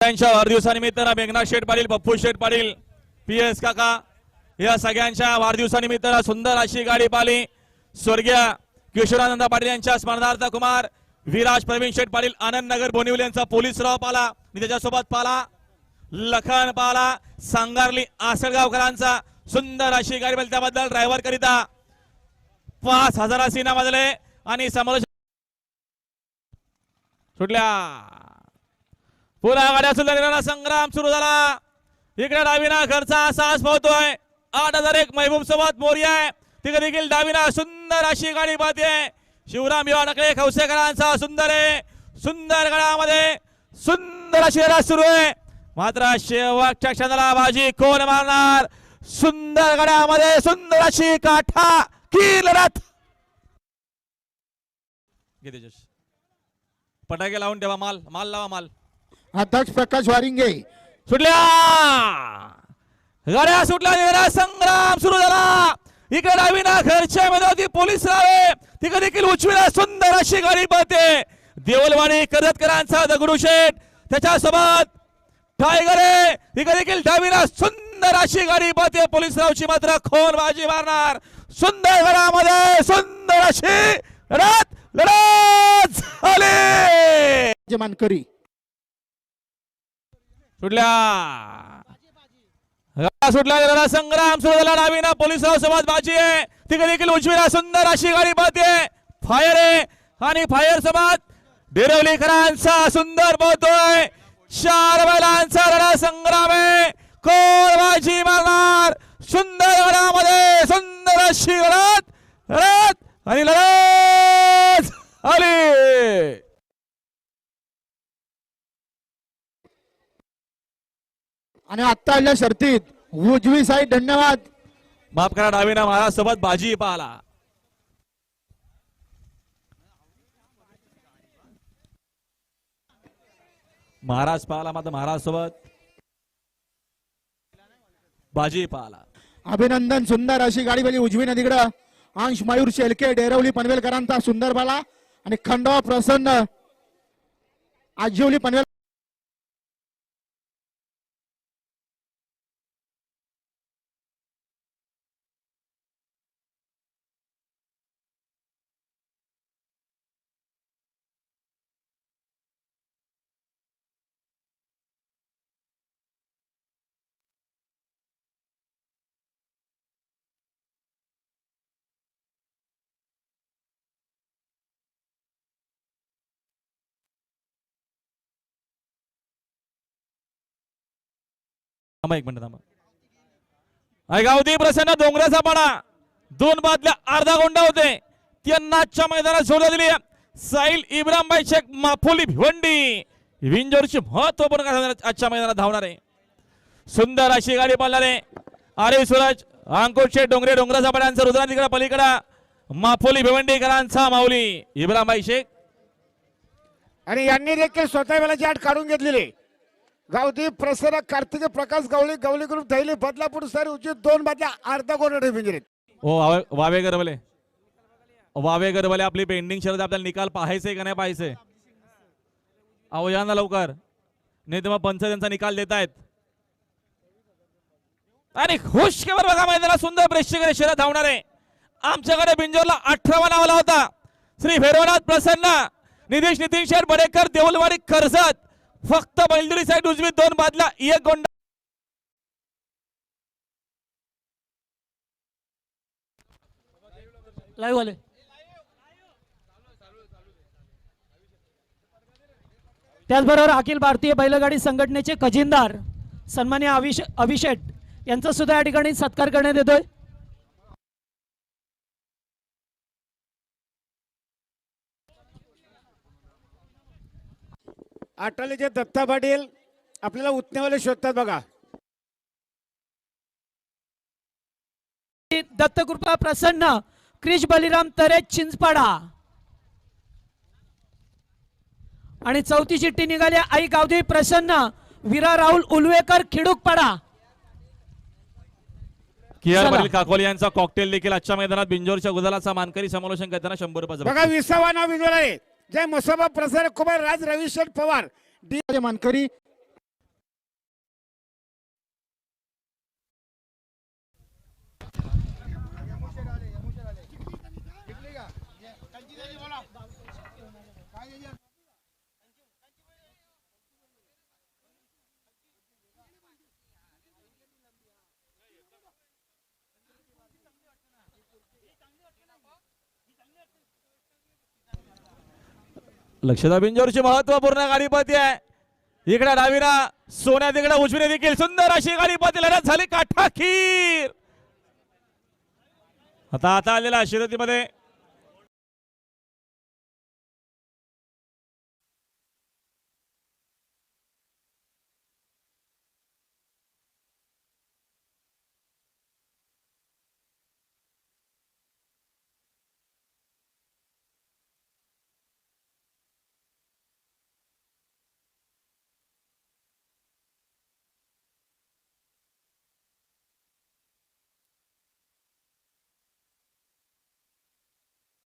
त्यांच्या वाढदिवसानिमित्त मेघनाथ शेठ पाटील, पप्पू शेठ पाटील, PS काका या सगळ्यांच्या वाढदिवसानिमित्त सुंदर अशी गाडी पाली स्वर्गीय किशोरानंद पाटील यांच्या स्मरणार्थ कुमार विराज प्रवीण शेठ पाटील आनंद नगर बोनिवली यांचा पोलीस राव पाला मी त्याच्यासोबत पाला लखन पाला सांगारली आसळगावकरांचा सुंदर अशी गाडी पाली त्याबद्दल ड्रायव्हर करिता 5000 सीना वाजले आणि समोर सुटल्या पुन्हा गाड्या सुद्धा संग्राम सुरू झाला इकडे डावीना घरचा साहस पोहतोय 8001 महबूब सोबत मोर्या आहे तिकडे देखील डावीना सुंदर अशी गाडी पाहते शिवराम विवाडकडे खवसेकरांचा सुंदर आहे सुंदर गडामध्ये सुंदर अशी लढत सुरू आहे मात्र शेवटच्या क्षणाला बाजी कोण मारणार सुंदर गडामध्ये सुंदर अशी काठा की लढत पटाके लावून ठेवा माल लावा माल अध्यक्ष प्रकाश वारिंगे सुटल्या गाड्या सुटल्या संग्राम सुरू झाला इकडे डावीना घरच्या मध्ये पोलीस रावे तिकडे देखील उजवीला सुंदर अशी गाडी पळते देवलवाडी कर्जतकरांचा दगडूशेठ त्याच्यासोबत टायगर आहे तिकडे देखील डावीना सुंदर अशी गाडी पळते पोलीस रावची मात्र खोल बाजी मारणार सुंदर गडामध्ये सुंदर अशी लढत झाली मानकरी सुटल्या संग्राम सुरू झाला डावीना पोलीस सोबत बाजी आहे तिकडे देखील उजवीला सुंदर अशी गाडी पाहते फायर आहे आणि फायर सोबत डेरवलीकरांचा सुंदर पोहतोय 4 बैलांचा लढा संग्राम आहे कोण बाजी मारणार सुंदर गडामध्ये सुंदर अशी लढत आणि लढत आली आणि आता आलेल्या शर्तीत उजवी साईड धन्यवाद माफ करा डावीना महाराज सोबत बाजी पाहला महाराज पाहला मात्र महाराज सोबत बाजी पाहला अभिनंदन सुंदर अशी गाडी पहिली उजवी नदीकडं अंश मयूर शेलके डेरवली पनवेलकरांचा सुंदर बाला आणि खंडवा प्रसन्न आजिवली पनवेल एक मिनिट थांबा गावती प्रसन्न डोंगराचा पाडा 2 बादल्या अर्धा गोंडा होते त्यांना आजच्या मैदानात सोडा दिली साहिल इब्राहिमभाई शेख माफोली भिवंडी विंजोरची महत्वपूर्ण आजच्या मैदानात धावणार आहे सुंदर अशी गाडी पळणार आहे अरे सूरज अंकुश शेठ डोंगरे डोंगराचा पाड्यांचा रुद्रा तिकडे पलीकडा माफोली भिवंडीकरांचा माऊली इब्राहिमभाई शेख आणि यांनी देखील स्वतः वेळेची आठ काढून घेतलेली गावदी प्रसन्न कार्तिक प्रकाश गवळी गवळी ग्रुप धैली बदलापूर सर उचित 2 बादल्या अर्धा गोंडा पिंजरीत ओ वावे गरवले आपली पेंडिंग शर्यत आपल्याला निकाल पाहायचे का नाही पाहायचे अहो या ना लवकर नाही तर मग पंच त्यांचा निकाल देतायत आणि खुश केवर बघा मैदानात सुंदर प्रेक्षक शर्यत धावणार आहे आमच्याकडे बिंजोरला 18वा नावला होता श्री भैरवनाथ प्रसन्न निधीश नितीन शेठ बडेकर देऊलवाडी कर्जत फक्त बैलदुरी साईड उजवी 2 बादला 1 गोंडा लाईव्ह वाले त्याचबरोबर अखिल भारतीय बैलगाडी संघटनेचे खजिनदार सन्माननीय अभिषेक यांचा सुद्धा या ठिकाणी सत्कार करण्यात येतोय आटालेचे दत्ता पाटील आपल्याला उत्नेवाले शोधतात बघा दत्तकृपा प्रसन्न क्रिश बलिराम तरे चिंचपाडा आणि 4थी चिठ्ठी निघाली आई गावदेवी प्रसन्न वीरा राहुल उलवेकर खिडूकपाडा कियार पाटील काकोली यांचा कॉकटेल देखील आजच्या मैदानात बिंजोरच्या गुलालाचा मानकरी समालोचन करताना 100 रुपये बघा 20वा नाव बिंजोर आहे जय मुसबा प्रसार कुमार राज रविशेठ पवार मानकरी लक्षदा बिंजोरची महत्वपूर्ण गाडी पळते आहे. इकडे डावीला सोन्या, तिकडे उजवीने देखील सुंदर अशी गाडी पळते. लढत झाली काठाखीर. आता आलेला शर्यतीमध्ये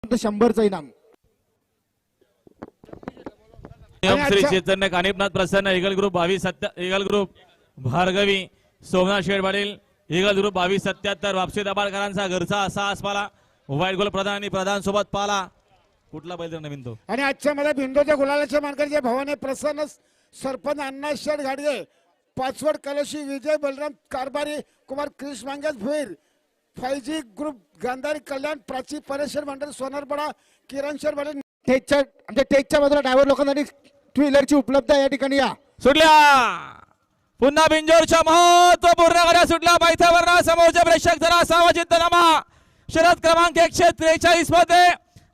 $100चं इनाम. Shri Chaitanya Kanifnath Prasanna Eagle Group 2277, Eagle Group Bhargavi Somnath Sheth Patil, Eagle Group 2277 वापसी दबाडकरांचा घरचा असा आसपाला व्हाईट गोल प्रधान आणि प्रधान सोबत पाला. कुठला बैल नवीन तो आणि आजच्या मध्ये बिंदूच्या गुलालाच्या मानकरी भवानी प्रसन्न सरपंच अण्णा शेठ घाडगे, पाचवड कलशी विजय बलराम कारभारी, कुमार कृष्ण मांगेश भुईर, 5G ग्रुप गांधारी कल्याण, प्राची परेश्वर मंडळ सोनारपाडा, किरण शेठ पाटील. टेकच्या बाजूला ड्रायव्हर लोकांसाठी टू व्हीलरची उपलब्ध आहे या ठिकाणी. या सुटल्या पुन्हा बिंजोरच्या महत्वपूर्ण गाड्या सुटल्या. पायथ्यावर समोरचे प्रेक्षक जरा सावचित नामा. शरद क्रमांक 143 मध्ये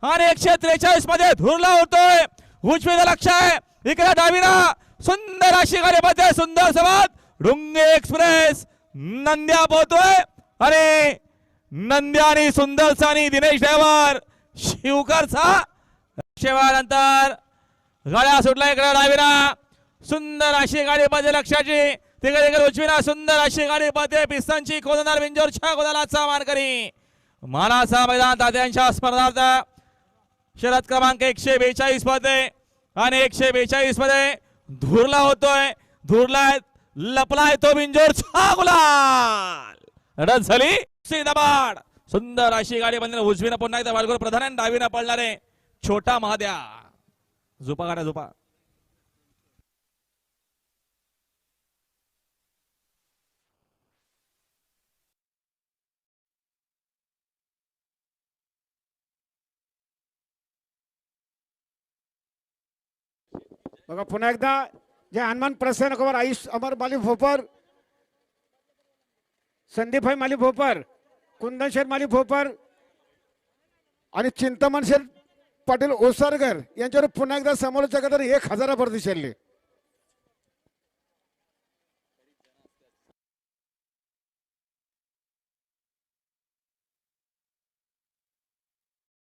आणि 143 मध्ये धुरला होतोय. उजवीला लक्ष आहे. इकडे डावीला सुंदर अशी गाडी मध्ये सुंदर संवाद डुंगे एक्सप्रेस नंद्या पोहतोय. आणि नंद्या आणि सुंदरचा आणि दिनेश ड्रायव्हर शिवकरचा शेवानंतर गाड्या सुटल्या. इकडे डावीला सुंदर अशी गाडी मध्ये लक्षाची. तिकडे उजवीला सुंदर अशी गाडी मध्ये पिस्तांची कोदनार बिंजोरच्या गोदालाचा मानकरी मानाचा मैदान तात्यांच्या स्पर्धार्थ शरद क्रमांक 142 मध्ये आणि 142 मध्ये धुरला होतोय. धुरलाय लपलाय तो बिंजोरचा गुलाल. लढत झाली सीधाबाड. सुंदर अशी गाडी बंद उजवीनं पुन्हा एकदा वालगोर प्रधान आणि डावीनं पडणारे छोटा महाद्या. झोपा गाड्या झोपा. बघा पुन्हा एकदा जे हनुमान प्रसन्न कुमार आयुष अमर माली भोपर, संदीप भाई माली भोपर, कुंदन शेठ माली भोपर आणि चिंतामण शेठ पाटील ओसारकर यांच्यावर पुन्हा एकदा समोरच्या कदर 1000 दिशेले.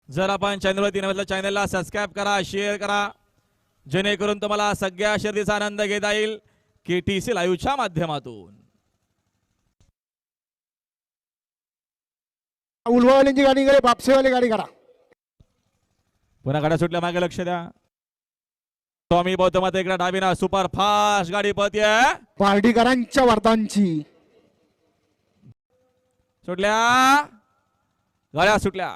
जर आपण चॅनलला सबस्क्राईब करा, शेअर करा, जेणेकरून तुम्हाला सगळ्या शर्यतीचा आनंद घेता येईल KTC लाईव्हच्या माध्यमातून. उलवावाल्यांची गाडी गेली, बापसेवाली गाडी करा. पुन्हा गाड्या सुटल्या. मागे लक्ष द्या. स्वामी बौद्ध मत इकडे डावीना सुपर फास्ट गाडी पळते. पार्टीकरांच्या वर्तांची सुटल्या गाड्या सुटल्या.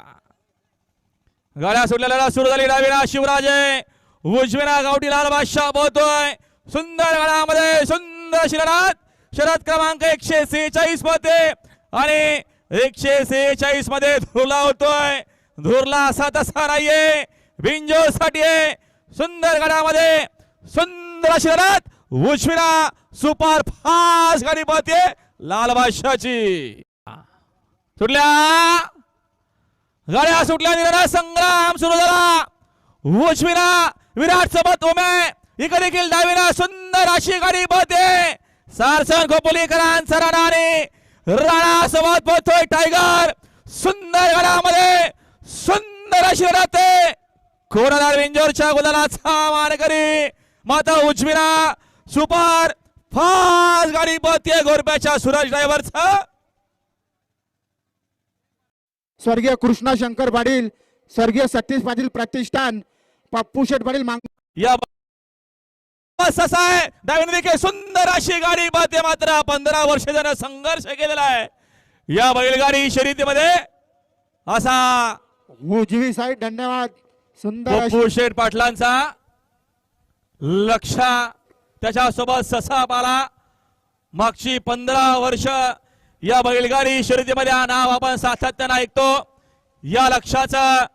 गाड्या सुटलेल्या सुरू झाली. डावीना शिवराजे, उजवीना गावठी लाल बादशाह पोहतोय. सुंदर गाड्यामध्ये सुंदर शिरणात शरद क्रमांक 146 मध्ये आणि 146 मध्ये धुरला होतोय. धुरला असा तसा नाहीये. बिंजोर साठी सुंदर गाड्यामध्ये सुंदर शिरणात उजवीना सुपर फास्ट गाडी पळते लाल बादशाहची. सुटल्या गाड्या सुटल्या. निराळा संग्राम सुरू झाला. उजवीना विराट सोबत उमे, इकडे देखील डावीना सुंदर अशी गाडी पळते. सारसन खोपोलीकरांचा राणा आणि राणा सोबत पोहतोय टायगर. सुंदर गाड्यामध्ये सुंदर अशी राहते. कोरोनार बिंजोरच्या गुलालाचा मानकरी माता उजवीना सुपर फास्ट गाडी पळते गोरप्याच्या सूरज ड्रायव्हरचा. स्वर्गीय कृष्णा शंकर पाटील, स्वर्गीय सतीश पाटील प्रतिष्ठान, पप्पू शेठ पाटील मांग या असा आहे. डावीने देखील सुंदर अशी गाडी पळते. मात्र 15 वर्ष त्यानं संघर्ष केलेला आहे या बैलगाडी शर्यतीमध्ये. असा उजवी साईड. धन्यवाद. सुंदर पप्पू शेठ पाटलांचा लक्ष त्याच्यासोबत ससा पाला. मागची 15 वर्ष या बैलगाडी शर्यतीमध्ये नाव आपण सातत्यानं ऐकतो. या लक्षाचं